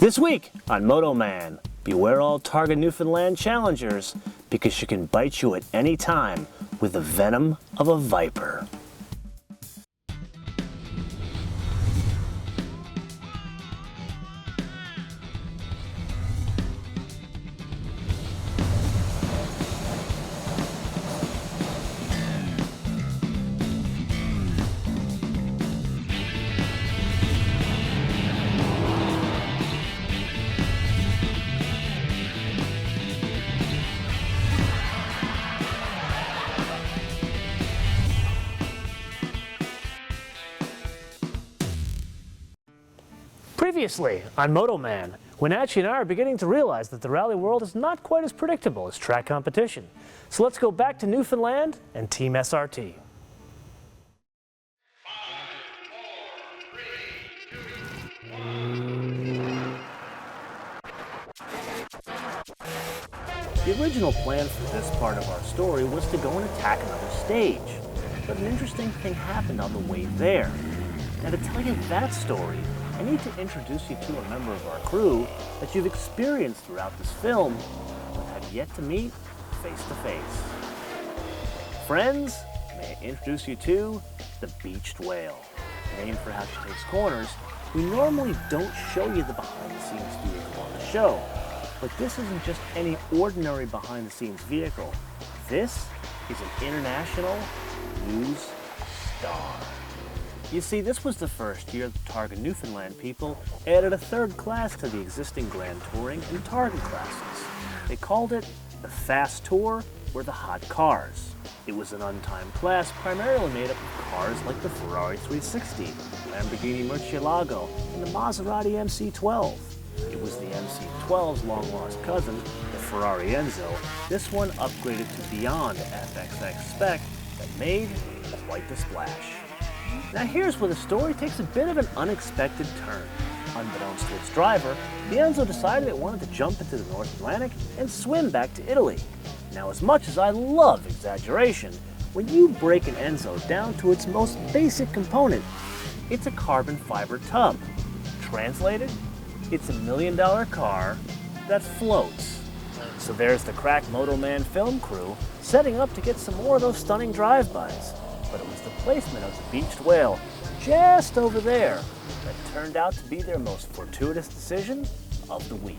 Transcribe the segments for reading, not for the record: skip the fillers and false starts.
This week on MotoMan, beware all Targa Newfoundland challengers because she can bite you at any time with the venom of a viper. Previously on MotoMan, Wenatchee and I are beginning to realize that the rally world is not quite as predictable as track competition. So let's go back to Newfoundland and Team SRT. The original plan for this part of our story was to go and attack another stage. But an interesting thing happened on the way there. Now to tell you that story, I need to introduce you to a member of our crew that you've experienced throughout this film, but have yet to meet face to face. Friends, may I introduce you to the Beached Whale. Named for how she takes corners, we normally don't show you the behind-the-scenes vehicle on the show, but this isn't just any ordinary behind-the-scenes vehicle. This is an international news star. You see, this was the first year the Targa Newfoundland people added a third class to the existing Grand Touring and Targa classes. They called it the Fast Tour or the Hot Cars. It was an untimed class primarily made up of cars like the Ferrari 360, Lamborghini Murcielago, and the Maserati MC12. It was the MC12's long-lost cousin, the Ferrari Enzo, this one upgraded to beyond FXX spec that made quite the splash. Now here's where the story takes a bit of an unexpected turn. Unbeknownst to its driver, the Enzo decided it wanted to jump into the North Atlantic and swim back to Italy. Now as much as I love exaggeration, when you break an Enzo down to its most basic component, it's a carbon fiber tub. Translated, it's $1 million car that floats. So there's the crack MotoMan film crew setting up to get some more of those stunning drive-bys. But it was the placement of the Beached Whale just over there that turned out to be their most fortuitous decision of the week.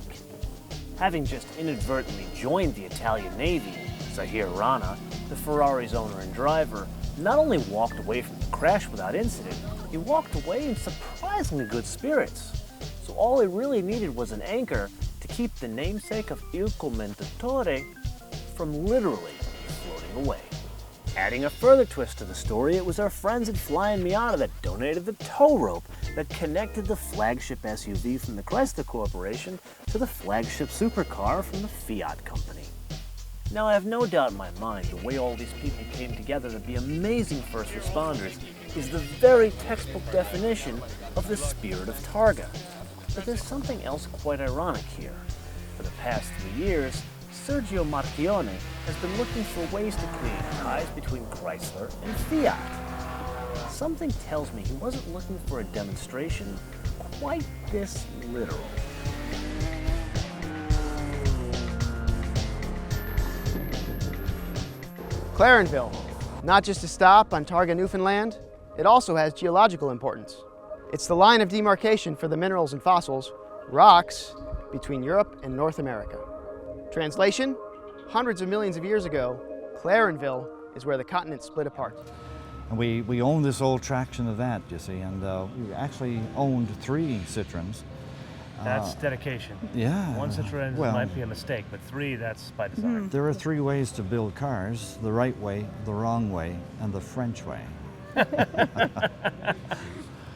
Having just inadvertently joined the Italian Navy, Zahir Rana, the Ferrari's owner and driver, not only walked away from the crash without incident, he walked away in surprisingly good spirits. So all he really needed was an anchor to keep the namesake of Il Commentatore from literally floating away. Adding a further twist to the story, it was our friends at Flying Miata that donated the tow rope that connected the flagship SUV from the Chrysler Corporation to the flagship supercar from the Fiat Company. Now I have no doubt in my mind the way all these people came together to be amazing first responders is the very textbook definition of the spirit of Targa. But there's something else quite ironic here. For the past 3 years, Sergio Marchionne has been looking for ways to create ties between Chrysler and Fiat. Something tells me he wasn't looking for a demonstration quite this literal. Clarenville, not just a stop on Targa Newfoundland, it also has geological importance. It's the line of demarcation for the minerals and fossils, rocks, between Europe and North America. Translation, hundreds of millions of years ago, Clarenville is where the continent split apart. And we own this old traction event, you see, and we actually owned 3 Citroens. That's dedication. Yeah. 1 Citroen might be a mistake, but 3, that's by design. There are 3 ways to build cars: the right way, the wrong way, and the French way.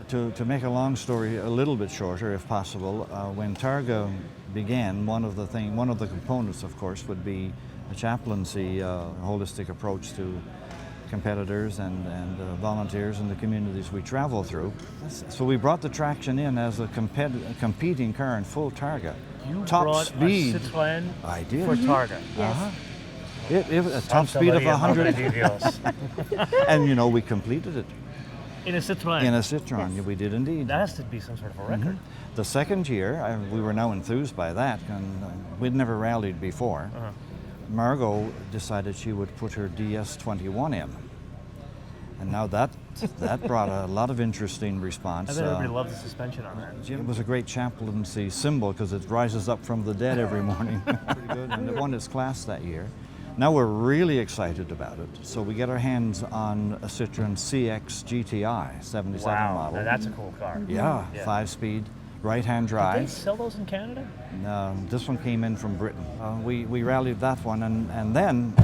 To make a long story a little bit shorter, if possible, when Targa began, one of the components, of course, would be a chaplaincy, holistic approach to competitors and volunteers in the communities we travel through. So we brought the traction in as a competing car in full Targa. You top brought speed. a Citroen I did. for Targa. Uh-huh. A top speed of 100. And you know, we completed it. In a Citroën? In a Citroën, Yes. we did indeed. That has to be some sort of a record. The second year, we were now enthused by that, and we'd never rallied before. Margot decided she would put her DS21 in. And now that brought a lot of interesting response. I bet everybody loved the suspension on that. It was a great chaplaincy symbol because it rises up from the dead every morning. Pretty good, and it won its class that year. Now we're really excited about it. So we get our hands on a Citroën CX GTI 77 Wow, model. now that's a cool car. Yeah, Yeah. 5-speed, right-hand Did they drive. sell those in Canada? This one came in from Britain. We rallied that one, and then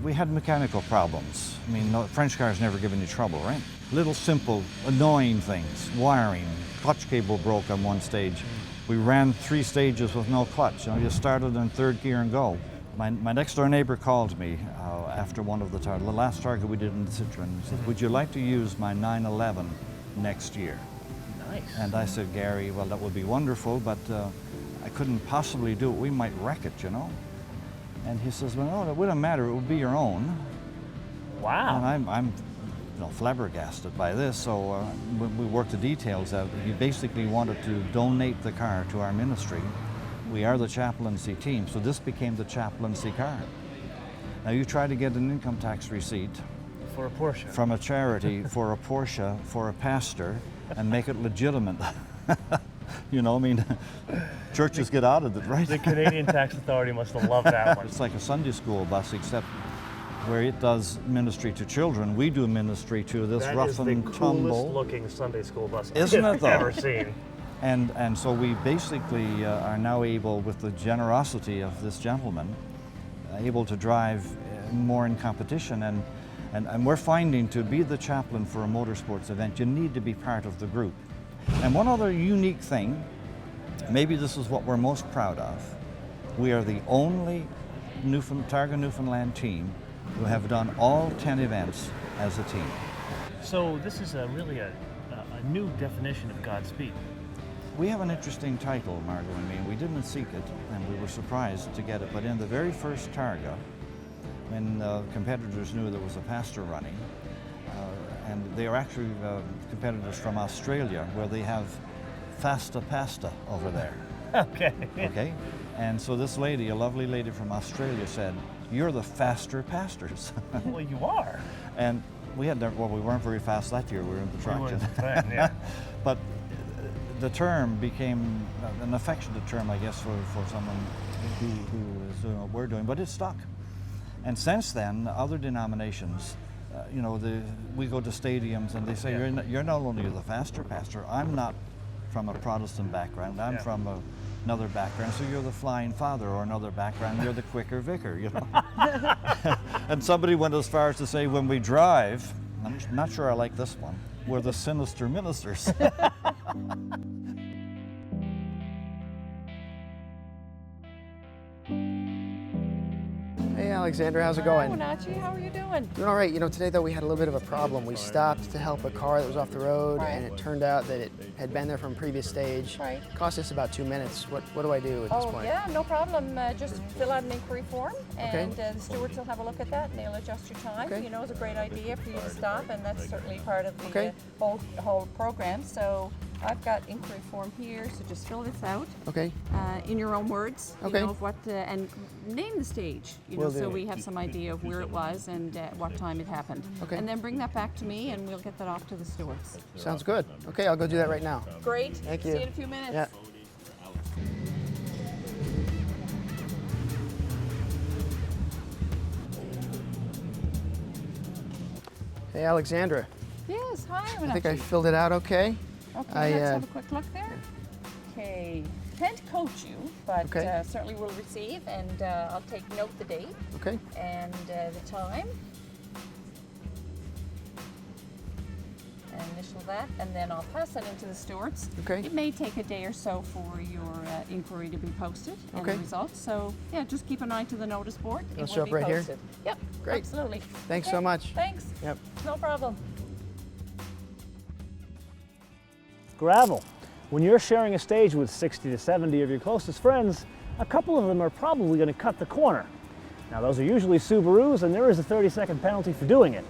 we had mechanical problems. I mean, French cars never give any trouble, right? Little simple, annoying things, wiring, clutch cable broke on one stage. We ran 3 stages with no clutch. You started in 3rd gear and go. My next door neighbor called me after one of the last Targa we did in the Citroën. He said, "Would you like to use my 911 next year?" Nice. And I said, "Gary, well, that would be wonderful, but I couldn't possibly do it. We might wreck it, you know." And he says, "Well, no, it wouldn't matter. It would be your own." Wow. And I'm flabbergasted by this. So we worked the details out. He basically wanted to donate the car to our ministry. We are the chaplaincy team, so this became the chaplaincy car. Now you try to get an income tax receipt For a Porsche. from a charity for a Porsche for a pastor and make it legitimate. You know, I mean, churches get out of it, right? The Canadian Tax Authority must have loved that one. It's like a Sunday school bus, except where it does ministry to children, we do ministry to this rough and tumble. looking Sunday school bus Isn't it, though? I've ever seen. And so we basically are now able, with the generosity of this gentleman, able to drive more in competition. And we're finding to be the chaplain for a motorsports event, you need to be part of the group. And one other unique thing, maybe this is what we're most proud of, we are the only Targa Newfoundland team who have done all 10 events as a team. So this is really a new definition of Godspeed. We have an interesting title, Margot and me. We didn't seek it, and we were surprised to get it. But in the very first Targa, when competitors knew there was a pastor running, and they are actually competitors from Australia, where they have Fasta Pasta over there. Okay. Okay? And so this lady, a lovely lady from Australia, said, "You're the faster pastors." Well, you are. And we weren't very fast that year. We were in the truck. You were in the truck, yeah. But the term became an affectionate term, I guess, for someone who is doing what we're doing, but it stuck. And since then, other denominations, we go to stadiums and they say, you're not only the faster pastor, I'm not from a Protestant background, I'm from another background, so you're the flying father, or another background, you're the quicker vicar, you know. And somebody went as far as to say, when we drive, I'm not sure I like this one, we're the sinister ministers. Hey Alexandra, how's it going? Hello, Nachi, how are you doing? Doing all right. Today though we had a little bit of a problem. We stopped to help a car that was off the road, Right. and it turned out that it had been there from a previous stage. Right. Cost us about 2 minutes. What do I do at this Oh, point? yeah, no problem. Just fill out an inquiry form, Okay. and the stewards will have a look at that, and they'll adjust your time. Okay. It's a great idea for you to stop, and that's certainly part of the Okay. whole program. So I've got inquiry form here, so just fill this out Okay. in your own words. Okay. Of what and name the stage. Will So do. we have some idea of where it was and at what time it happened. Okay. And then bring that back to me, and we'll get that off to the stewards. Sounds good. Okay, I'll go do that right now. Great. Thank See you. you in a few minutes. Yeah. Hey Alexandra, Yes. Hi. I think I filled it out okay. Okay, let's have a quick look there. Okay, can't coach you, but Okay. certainly will receive, and I'll take note the date Okay. and the time. And initial that, and then I'll pass that into the stewards. Okay. It may take a day or so for your inquiry to be posted and Okay. the results. So yeah, just keep an eye to the notice board. It'll It show will up be right here? posted. Yep. Great. Absolutely. Thanks Okay, so much. Thanks. Yep. No problem. Gravel. When you're sharing a stage with 60 to 70 of your closest friends, a couple of them are probably going to cut the corner. Now those are usually Subarus, and there is a 30-second penalty for doing it.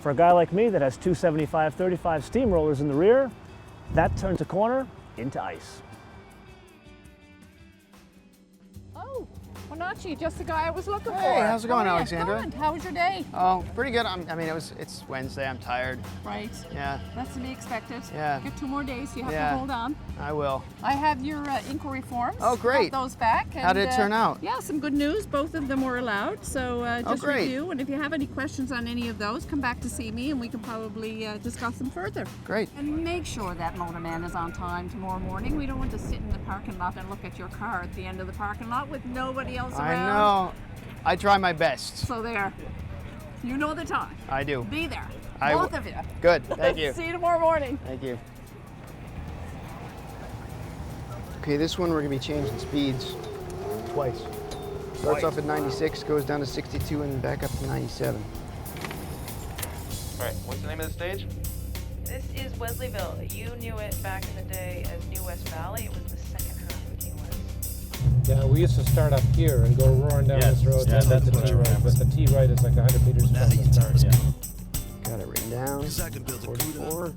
For a guy like me that has two 75-35 steamrollers in the rear, that turns a corner into ice. Oh, Wenatchee, just the guy I was looking for. Hey, how's it going, How are ya? Alexandra? Good. How was your day? Oh, pretty good. I mean, it's Wednesday. I'm tired. Right. Yeah, That's to be expected. Yeah. Get 2 more days, so you have Yeah. to hold on. I will. I have your inquiry forms. Oh, great. Got those back. How did it turn out? Yeah, some good news. Both of them were allowed. So just great. review. And if you have any questions on any of those, come back to see me and we can probably discuss them further. Great. And make sure that MotoMan is on time tomorrow morning. We don't want to sit in the parking lot and look at your car at the end of the parking lot with nobody else I around. know. I try my best. So there. You know the time. I do. Be there. I Both w- of you. Good. Thank you. See you tomorrow morning. Thank you. Okay, this one we're gonna be changing speeds twice. Starts off at 96, goes down to 62, and back up to 97. All right, what's the name of the stage? This is Wesleyville. You knew it back in the day as New West Valley. It was the second half of New West. Yeah, we used to start up here and go roaring down this road. yeah, down that's to the what I T right, remember. but the T right is like 100 meters from the start. Yeah. Got it written down. 44.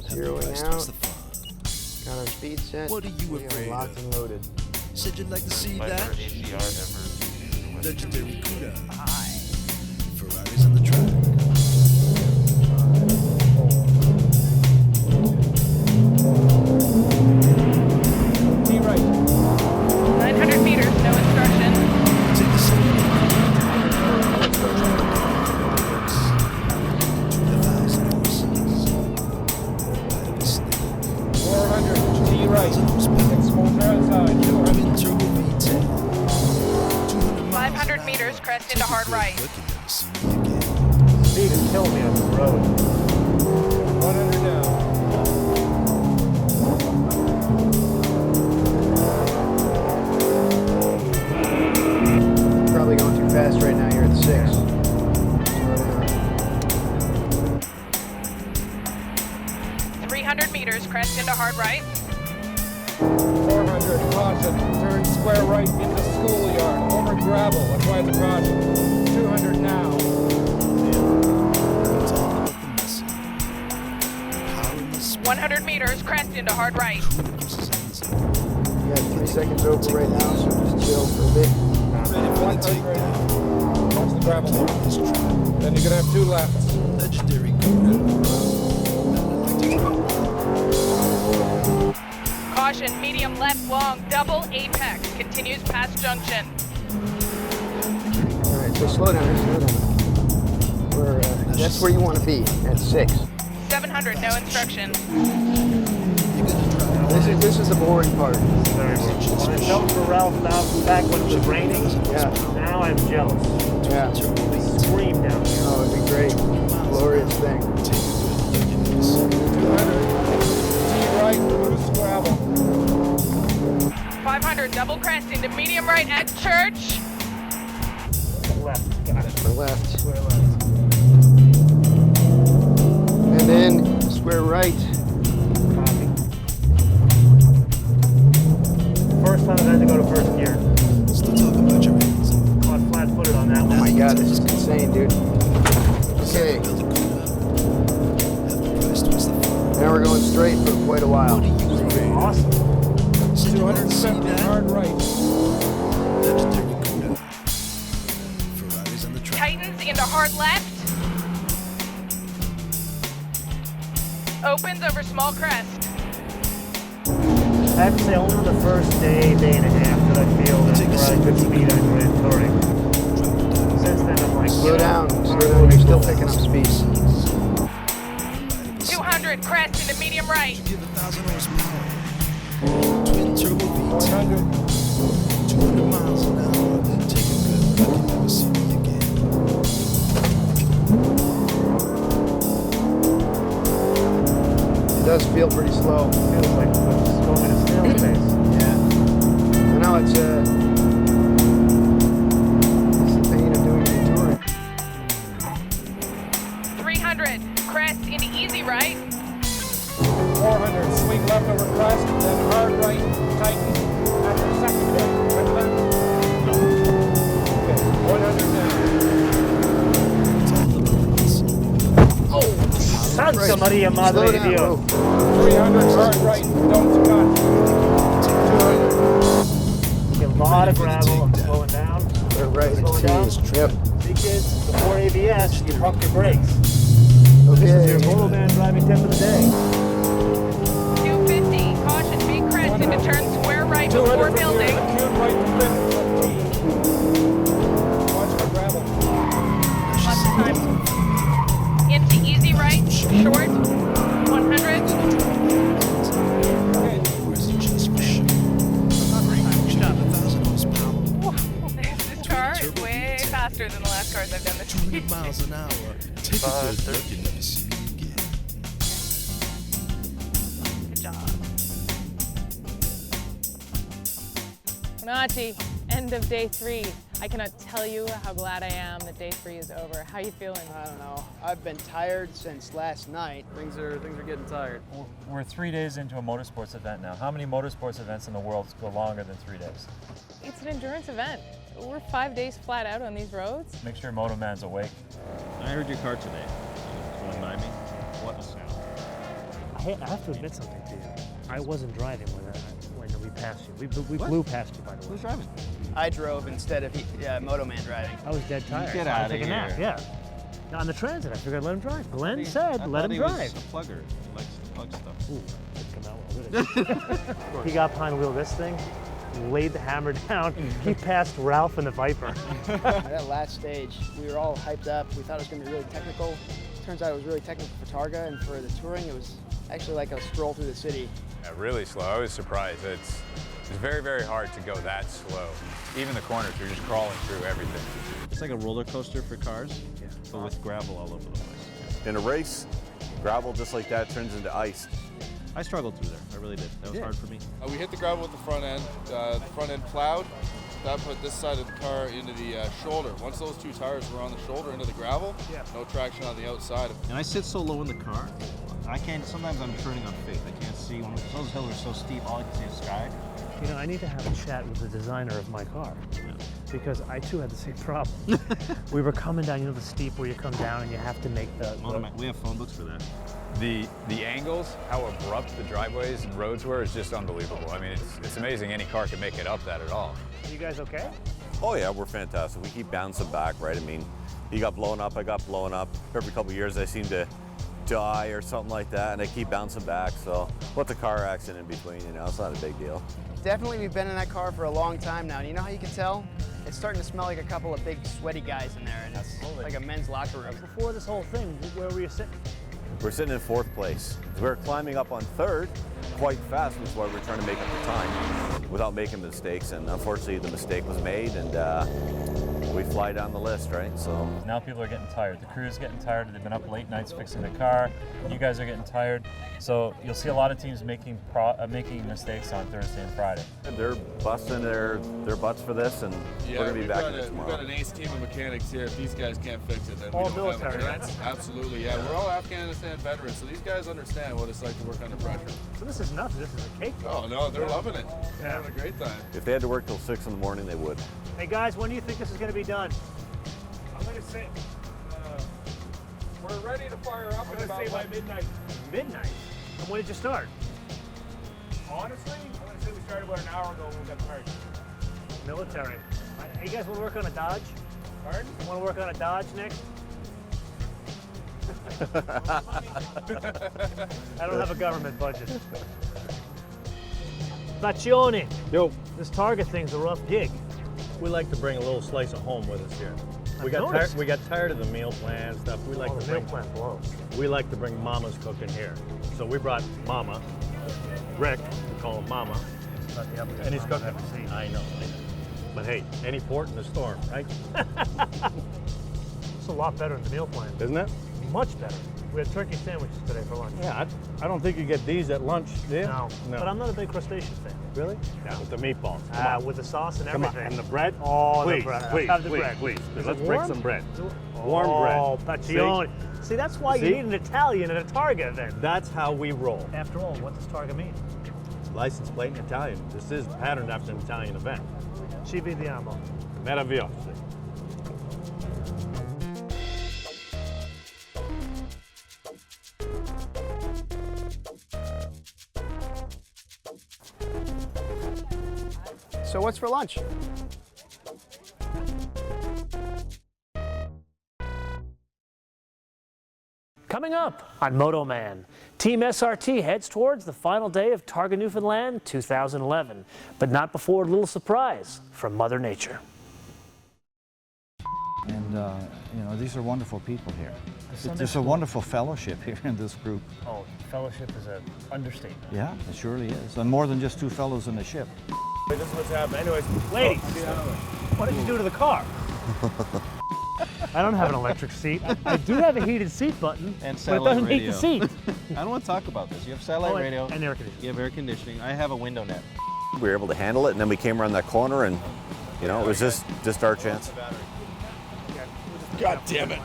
Zeroing out. Got our speed set. What are you We are afraid locked of? and loaded. Said you'd like to see Viper that? ACR ever. Legendary CUDA. Ferrari's on the track. T right. 900 meters, no instruction. Take the second. 2,000 horses. 400. T right. Exposure outside. 200. Twin turbo V10. 200 miles 500 an hour. meters, crest into hard right. Look, you never see me again. Speed is killing me on the road. 100 down. Probably going too fast right now. You're at 6. Slow down. 300 meters, crest into hard right. 400. Caution. Turn square right into schoolyard. Over gravel. Apply the caution. 200 now. It's all about the message. Power in the speed. 100 meters, crest into hard right. CUDA keeps his hands up. You got 3 seconds over right now, so just chill for a bit. Ready for the takedown. Watch the gravel. This track. Then you're gonna have 2 lefts. Legendary CUDA. Nothing like to drop. Caution, medium left long, double apex. Continues past junction. All right, so slow down. Slow down. That's where you want to be at 6. 700, no instruction. This is the boring part. When I felt for Ralph back when it was raining, Yeah. now I'm jealous. Yeah. Scream down here. Oh, it'd be great. Glorious thing. 200. T right. Loose gravel. 500, double crest into medium right at church. Left. Got it. For left. Square left. And then square right. Copy. First time I've had to go to first gear. Still talking about your hands. Caught flat-footed on that Oh one. my god, this is insane, dude. Okay, Build a CUDA. Have the price twice the fun. now we're going straight for quite a while. What are you afraid of? Awesome. Said you'd like to see 270. that? Hard right. Legendary CUDA. Ferrari's on the track. Tightens into hard left. Opens over small crest. I have to say, only on the first day and a half did I feel that we're at good speed on Grand Touring. Since then, I'm like, Slow down, you're still picking up speed. 200, crest into medium right. Give 1,000 horsepower. Twin turbo V10. 100. 200 miles an hour. Take a good look and never see me again. It does feel pretty slow. feels like it's going at a snail's pace. Yeah. I know it's the pain of doing the touring. 300, crest into easy right. 400. Swing left over crest. Then hard right. Tighten. After second bend. Right left. Okay. 100 now. It's all about the message. Maria Madre de Dio. 300 hard right, don't cut. 200. Get a lot of gravel, I'm slowing down. We're right Slow it down. Yep. See kids, before ABS, you pump your brakes. So this is your MotoMan driving tip of the day. 250. Caution, be crested to turn square right before building. Acute right to finish of T. Watch the gravel. Lots of time. Into easy right, short, 100. This car is way faster than the last cars I've done this. 200 miles an hour. Take it to a dirt you never seen again. Good job. Nachi, end of day 3. I cannot tell you how glad I am that day 3 is over. How you feeling? I don't know. I've been tired since last night. Things are getting tired. We're 3 days into a motorsports event now. How many motorsports events in the world go longer than 3 days? It's an endurance event. We're 5 days flat out on these roads. Make sure MotoMan's awake. I heard your car today. Going by me. What a sound. I have to admit something to you. I wasn't driving when we passed you. We blew past you, by the way. Who's driving? I drove instead of MotoMan driving. I was dead tired. Get so I outta took a nap. here. Yeah. On the transit, I figured I'd let him drive. Glenn said, let him drive. He was a plugger. He likes to plug stuff. Ooh, didn't come out well, did it? He got behind the wheel of this thing, laid the hammer down. He passed Ralph in the Viper. At that last stage, we were all hyped up. We thought it was going to be really technical. Turns out it was really technical for Targa, and for the touring, it was actually like a stroll through the city. Yeah, really slow. I was surprised. It's very, very hard to go that slow. Even the corners, you're just crawling through everything. It's like a roller coaster for cars, but with gravel all over the place. In a race, gravel just like that turns into ice. I struggled through there. I really did. That was hard for me. We hit the gravel with the front end. The front end plowed. That put this side of the car into the shoulder. Once those two tires were on the shoulder into the gravel, no traction on the outside. And I sit so low in the car, I can't, sometimes I'm turning on faith. I can't see, when those hills are so steep, all I can see is sky. You know, I need to have a chat with the designer of my car. Because I too had the same problem. We were coming down, you know, the steep where you come down and you have to make the... We have phone books for that. The angles, how abrupt the driveways and roads were, is just unbelievable. I mean, it's amazing any car can make it up that at all. Are you guys okay? Oh yeah, we're fantastic. We keep bouncing back, right? I mean, he got blown up, I got blown up. Every couple of years I seem to die or something like that, and I keep bouncing back. So what's a car accident in between, you know, it's not a big deal. Definitely, we've been in that car for a long time now, and you know how you can tell? It's starting to smell like a couple of big sweaty guys in there, and it's like a men's locker room. Before this whole thing, where were you sitting? We're sitting in 4th place. We're climbing up on 3rd quite fast, which is why we're trying to make up the time without making mistakes, and unfortunately the mistake was made, and we fly down the list, right? So now people are getting tired. The crew's getting tired. They've been up late nights fixing the car. You guys are getting tired. So you'll see a lot of teams making mistakes on Thursday and Friday. They're busting their butts for this, and we're going to be back in it tomorrow. We've got an ace team of mechanics here. If these guys can't fix it, then all we don't military, have a chance. Absolutely, yeah. We're all Afghanistan veterans, so these guys understand what it's like to work under pressure. So this is nothing. This is a cake. Oh no, they're loving it. They're having a great time. If they had to work till 6 in the morning, they would. Hey guys, when do you think this is going to be done? I'm going to say we're ready to fire up at about by midnight. Midnight? And when did you start? Honestly, I'm going to say we started about an hour ago when we got married. Military. Hey, you guys want to work on a Dodge? Pardon? You want to work on a Dodge next? I don't have a government budget. Bacione. Yo. This Targa thing's a rough gig. We like to bring a little slice of home with us here. We got tired of the meal plan stuff. We like to meal plan blows. We like to bring Mama's cooking here. So we brought Mama, Rick, we call him Mama, and he's cooking. I know. But hey, any port in the storm, right? It's a lot better than the meal plan. Isn't it? Much better. We had turkey sandwiches today for lunch. Yeah, I don't think you get these at lunch, do you? No. But I'm not a big crustacean fan. Really? Yeah. With the meatballs. With the sauce and everything. And the bread? Oh, please, the bread. Please, have the please, bread. Please. Is Let's it break warm? some bread. Warm bread. Oh, Bacione. See, that's why you need an Italian at a Targa event. That's how we roll. After all, what does Targa mean? License plate in Italian. This is patterned after an Italian event. Ci vediamo. Meraviglioso. So what's for lunch? Coming up on MotoMan, Team SRT heads towards the final day of Targa Newfoundland 2011, but not before a little surprise from Mother Nature. And you know, these are wonderful people here. Sunday There's a school. wonderful fellowship here in this group. Oh, fellowship is an understatement. Yeah, it surely is. And more than just two fellows in a ship. This is what's happening. Anyways, Ladies, what did you do to the car? I don't have an electric seat. I do have a heated seat button, And but it satellite doesn't heat radio. the seat. I don't want to talk about this. You have satellite radio. And air conditioning. You have air conditioning. I have a window net. We were able to handle it, and then we came around that corner, and you know, it was just our chance. God damn it.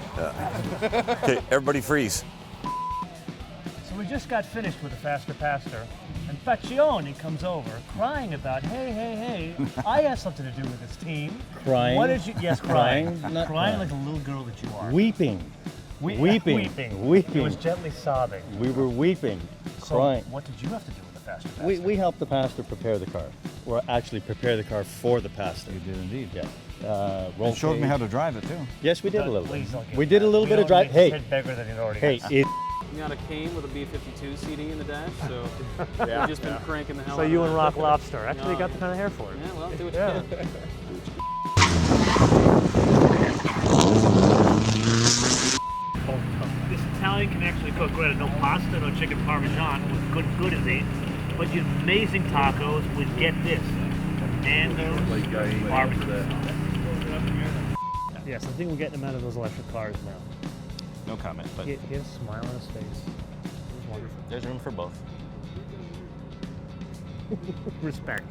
Okay, everybody freeze. So we just got finished with the faster pastor, and Faccione comes over crying about, hey, I have something to do with this team. Crying? What did you, yes, crying. Crying? Not Crying crying. like a little girl that you are. Weeping. Weeping. Weeping. It was gently sobbing. We were weeping, So crying. what did you have to do with the faster pastor? We helped the pastor prepare the car. Or actually prepare the car for the pastor. You did indeed. Yeah. Roll You showed me cage. how to drive it too. Yes, we did a little Please bit. don't give We me did a that. little We bit of don't drive. make Hey, his head bigger than it already hey, has. it. We got a cane with a B-52 seating in the dash, so we've just been cranking the hell So out you of and that. Rock Lobster actually No, got the kind of hair for it. Yeah, well, do what Yeah. you can. This Italian can actually cook great. No pasta, no chicken parmesan with good as eight. But you amazing tacos with, get this, Nando's barbecue sauce. Yes, I think we're getting them out of those electric cars now. No comment, but He had a smile on his face. It was wonderful. there's room for both. Respect.